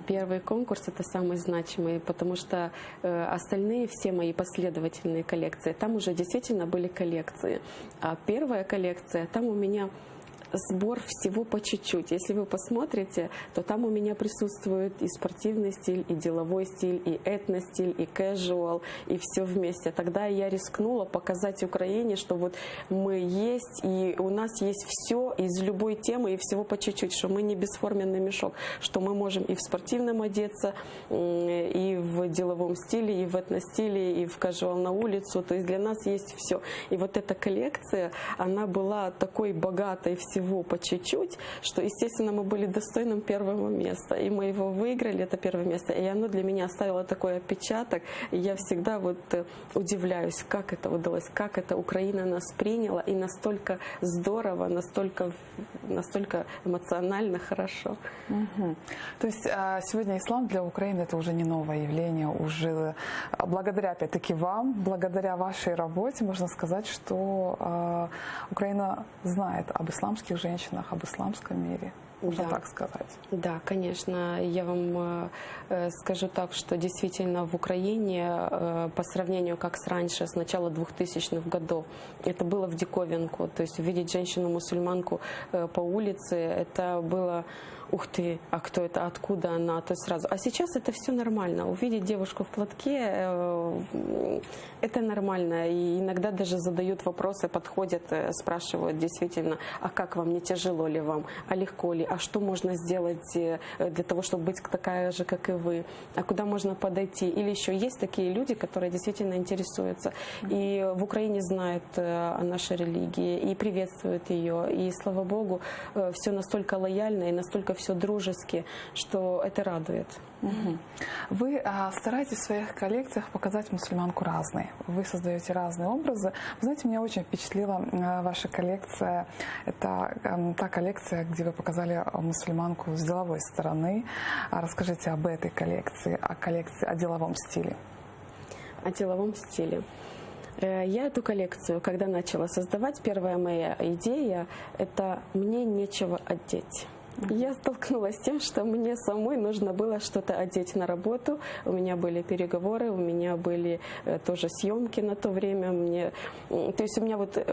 Первый конкурс – это самый значимый, потому что остальные все мои последовательные коллекции, там уже действительно были коллекции. А первая коллекция, там у меня сбор всего по чуть-чуть. Если вы посмотрите, то там у меня присутствует и спортивный стиль, и деловой стиль, и этно-стиль, и casual, и все вместе. Тогда я рискнула показать Украине, что вот мы есть, и у нас есть все из любой темы, и всего по чуть-чуть, что мы не бесформенный мешок, что мы можем и в спортивном одеться, и в деловом стиле, и в этно-стиле, и в casual на улицу. То есть для нас есть все. И вот эта коллекция, она была такой богатой всего по чуть-чуть, что, естественно, мы были достойным первого места. И мы его выиграли, это первое место. И оно для меня оставило такой отпечаток. И я всегда вот удивляюсь, как это удалось, как это Украина нас приняла. И настолько здорово, настолько эмоционально хорошо. Угу. То есть сегодня ислам для Украины это уже не новое явление. Уже благодаря, опять-таки, вам, благодаря вашей работе, можно сказать, что Украина знает об исламских женщинах, об исламском мире. Можно так сказать. Да, конечно. Я вам скажу так, что действительно в Украине по сравнению как с раньше, с начала 2000-х годов, это было в диковинку. То есть увидеть женщину-мусульманку по улице, это было... Ух ты, а кто это, откуда она, то сразу. А сейчас это все нормально. Увидеть девушку в платке, это нормально. И иногда даже задают вопросы, подходят, спрашивают действительно, а как вам, не тяжело ли вам, а легко ли, а что можно сделать для того, чтобы быть такая же, как и вы, а куда можно подойти. Или еще есть такие люди, которые действительно интересуются. И в Украине знают о нашей религии, и приветствуют ее. И, слава Богу, все настолько лояльно и настолько все дружески, что это радует. Угу. Вы стараетесь в своих коллекциях показать мусульманку разной. Вы создаете разные образы. Вы знаете, меня очень впечатлила ваша коллекция. Это та коллекция, где вы показали мусульманку с деловой стороны. Расскажите об этой коллекции, о деловом стиле. О деловом стиле. Я эту коллекцию, когда начала создавать, первая моя идея – это «мне нечего одеть». Я столкнулась с тем, что мне самой нужно было что-то одеть на работу. У меня были переговоры, у меня были тоже съемки на то время. То есть у меня вот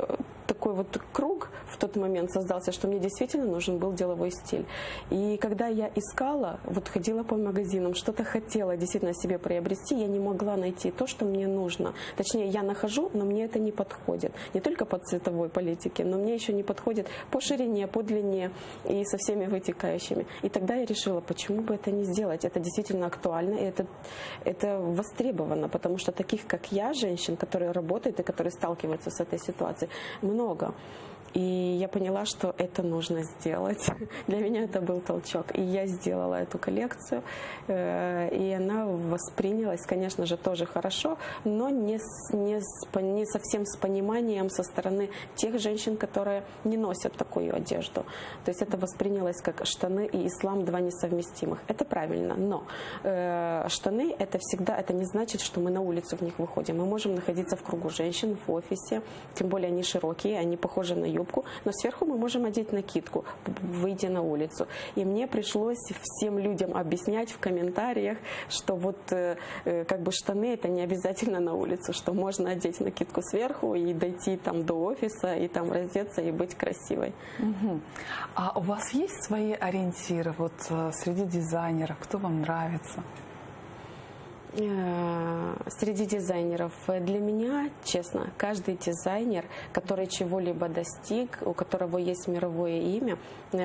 такой вот круг в тот момент создался, что мне действительно нужен был деловой стиль. И когда я искала, вот ходила по магазинам, что-то хотела действительно себе приобрести, я не могла найти то, что мне нужно. Точнее, я нахожу, но мне это не подходит. Не только по цветовой политике, но мне еще не подходит по ширине, по длине и со всеми вытекающими. И тогда я решила, почему бы это не сделать. Это действительно актуально, и это востребовано, потому что таких, как я, женщин, которые работают и которые сталкиваются с этой ситуацией, много. И я поняла, что это нужно сделать. Для меня это был толчок. И я сделала эту коллекцию. И она воспринялась, конечно же, тоже хорошо, но не совсем с пониманием со стороны тех женщин, которые не носят такую одежду. То есть это воспринялось как штаны и ислам два несовместимых. Это правильно, но штаны это всегда, это не значит, что мы на улицу в них выходим. Мы можем находиться в кругу женщин, в офисе, тем более они широкие, они похожи на юбку, но сверху мы можем одеть накидку, выйдя на улицу. И мне пришлось всем людям объяснять в комментариях, что вот как бы штаны это не обязательно на улицу, что можно одеть накидку сверху и дойти там до офиса, и там раздеться, и быть красивой. Угу. А у вас есть свои ориентиры вот среди дизайнеров? Кто вам нравится? Среди дизайнеров для меня, честно, каждый дизайнер, который чего-либо достиг, у которого есть мировое имя,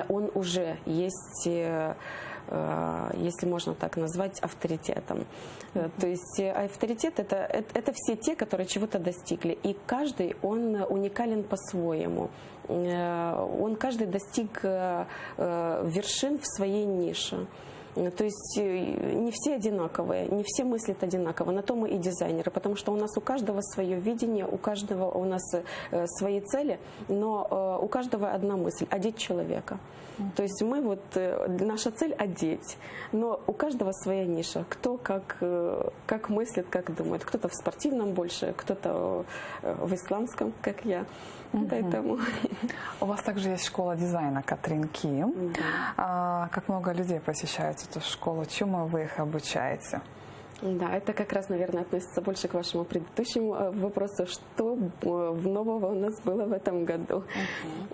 он уже есть, если можно так назвать, авторитетом. То есть авторитет это все те, которые чего-то достигли, и каждый он уникален по-своему. Он каждый достиг вершин в своей нише. То есть не все одинаковые, не все мыслят одинаково, на то мы и дизайнеры, потому что у нас у каждого свое видение, у каждого у нас свои цели, но у каждого одна мысль – одеть человека. То есть мы вот, наша цель – одеть, но у каждого своя ниша, кто как мыслит, как думает, кто-то в спортивном больше, кто-то в исламском, как я. Поэтому... У вас также есть школа дизайна Катрин Ким. Как много людей посещают открываете эту школу? Чему вы их обучаете? Да, это как раз, наверное, относится больше к вашему предыдущему вопросу, что нового у нас было в этом году.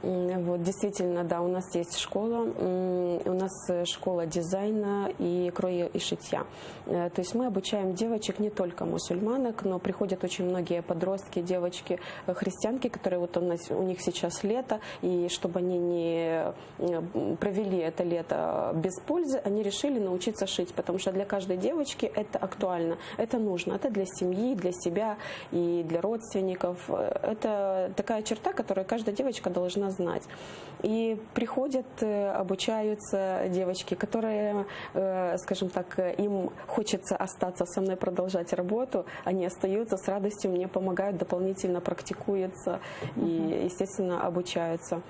Вот, действительно, да, у нас есть школа, у нас школа дизайна и кроя и шитья. То есть мы обучаем девочек не только мусульманок, но приходят очень многие подростки, девочки, христианки, которые вот у них сейчас лето, и чтобы они не провели это лето без пользы, они решили научиться шить, потому что для каждой девочки это актуально, это нужно, это для семьи, для себя и для родственников. Это такая черта, которую каждая девочка должна знать. И приходят, обучаются девочки, которые, скажем так, им хочется остаться со мной, продолжать работу, они остаются с радостью, мне помогают, дополнительно практикуются и, естественно, обучаются.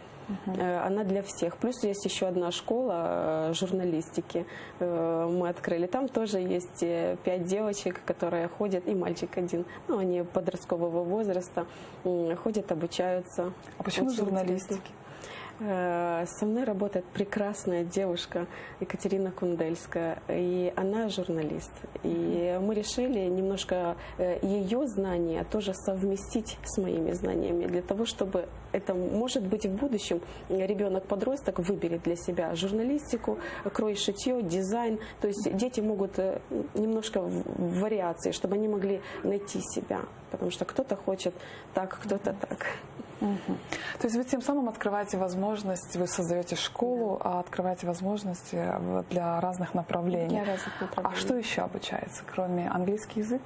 Она для всех. Плюс есть еще одна школа журналистики. Мы открыли. Там тоже есть 5 девочек, которые ходят, и мальчик один. Ну, они подросткового возраста, ходят, обучаются. А почему журналистики? Со мной работает прекрасная девушка Екатерина Кундельская, и она журналист. И мы решили немножко ее знания тоже совместить с моими знаниями, для того, чтобы это, может быть, в будущем ребенок-подросток выберет для себя журналистику, крой, шитье, дизайн. То есть дети могут немножко в вариации, чтобы они могли найти себя, потому что кто-то хочет так, кто-то так. То есть вы тем самым открываете возможность, вы создаете школу, а открываете возможности для разных направлений. Для разных направлений. А что еще обучается, кроме английский язык?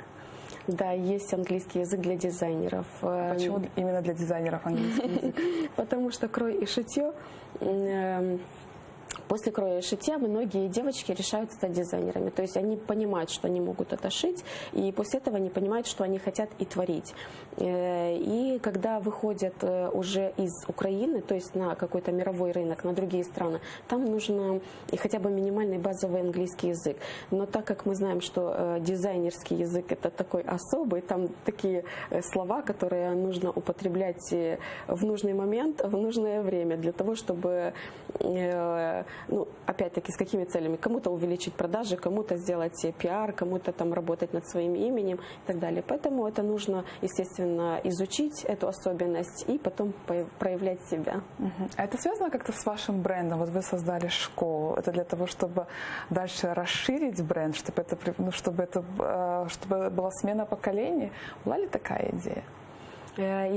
Да, есть английский язык для дизайнеров. Почему именно для дизайнеров английский язык? Потому что крой и шитье... После кроя и шитья многие девочки решают стать дизайнерами. То есть они понимают, что они могут это шить, и после этого они понимают, что они хотят и творить. И когда выходят уже из Украины, то есть на какой-то мировой рынок, на другие страны, там нужно хотя бы минимальный базовый английский язык. Но так как мы знаем, что дизайнерский язык это такой особый, там такие слова, которые нужно употреблять в нужный момент, в нужное время, для того, чтобы... Ну, опять-таки, с какими целями? Кому-то увеличить продажи, кому-то сделать пиар, кому-то там работать над своим именем и так далее. Поэтому это нужно, естественно, изучить эту особенность и потом проявлять себя. А это связано как-то с вашим брендом? Вот вы создали школу. Это для того, чтобы дальше расширить бренд, чтобы была смена поколений? Была ли такая идея?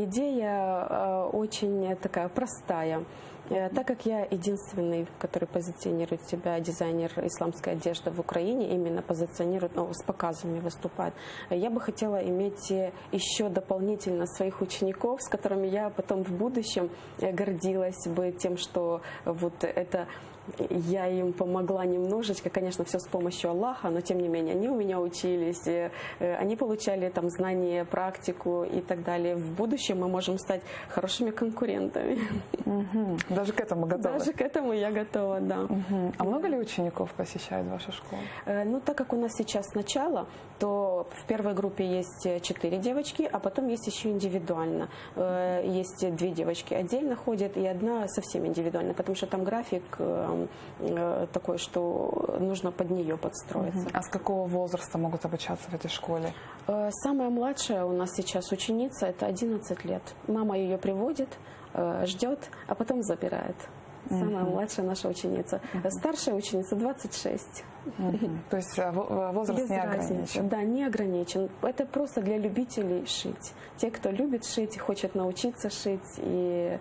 Идея очень такая простая. Так как я единственный, который позиционирует себя, дизайнер исламской одежды в Украине, именно позиционирует, с показами выступает, я бы хотела иметь еще дополнительно своих учеников, с которыми я потом в будущем гордилась бы тем, что вот это... Я им помогла немножечко, конечно, все с помощью Аллаха, но тем не менее они у меня учились, они получали там знания, практику и так далее. В будущем мы можем стать хорошими конкурентами. Даже к этому готовы? Даже к этому я готова, да. А много ли учеников посещают вашу школу? Ну, так как у нас сейчас начало, то в первой группе есть 4 девочки, а потом есть еще индивидуально. Есть 2 девочки отдельно ходят и одна совсем индивидуально, потому что там график такой, что нужно под нее подстроиться. А с какого возраста могут обучаться в этой школе? Самая младшая у нас сейчас ученица, это 11 лет. Мама ее приводит, ждет, а потом забирает. Самая младшая наша ученица. Старшая ученица 26. То есть возраст без не разницы. ограничен? Да, не ограничен. Это просто для любителей шить. Те, кто любит шить, хочет научиться шить и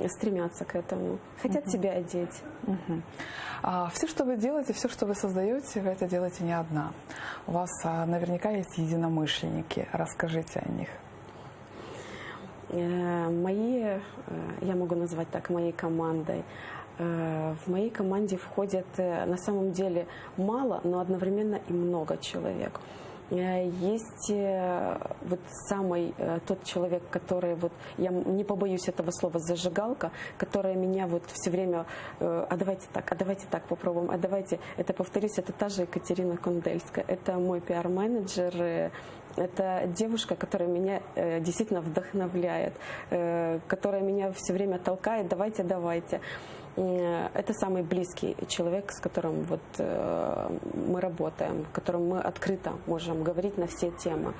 стремятся к этому. Хотят себя одеть. Все, что вы делаете, все, что вы создаете, вы это делаете не одна. У вас наверняка есть единомышленники. Расскажите о них. Я могу назвать так, моей командой. В моей команде входят на самом деле мало, но одновременно и много человек. Есть вот самый тот человек, который, вот, я не побоюсь этого слова, зажигалка, которая меня вот все время, а давайте так попробуем, а давайте, это повторюсь, это та же Екатерина Кундельская, это мой пиар-менеджер, это девушка, которая меня действительно вдохновляет, которая меня все время толкает, давайте. это самый близкий человек, с которым вот мы работаем, с которым мы открыто можем говорить на все темы.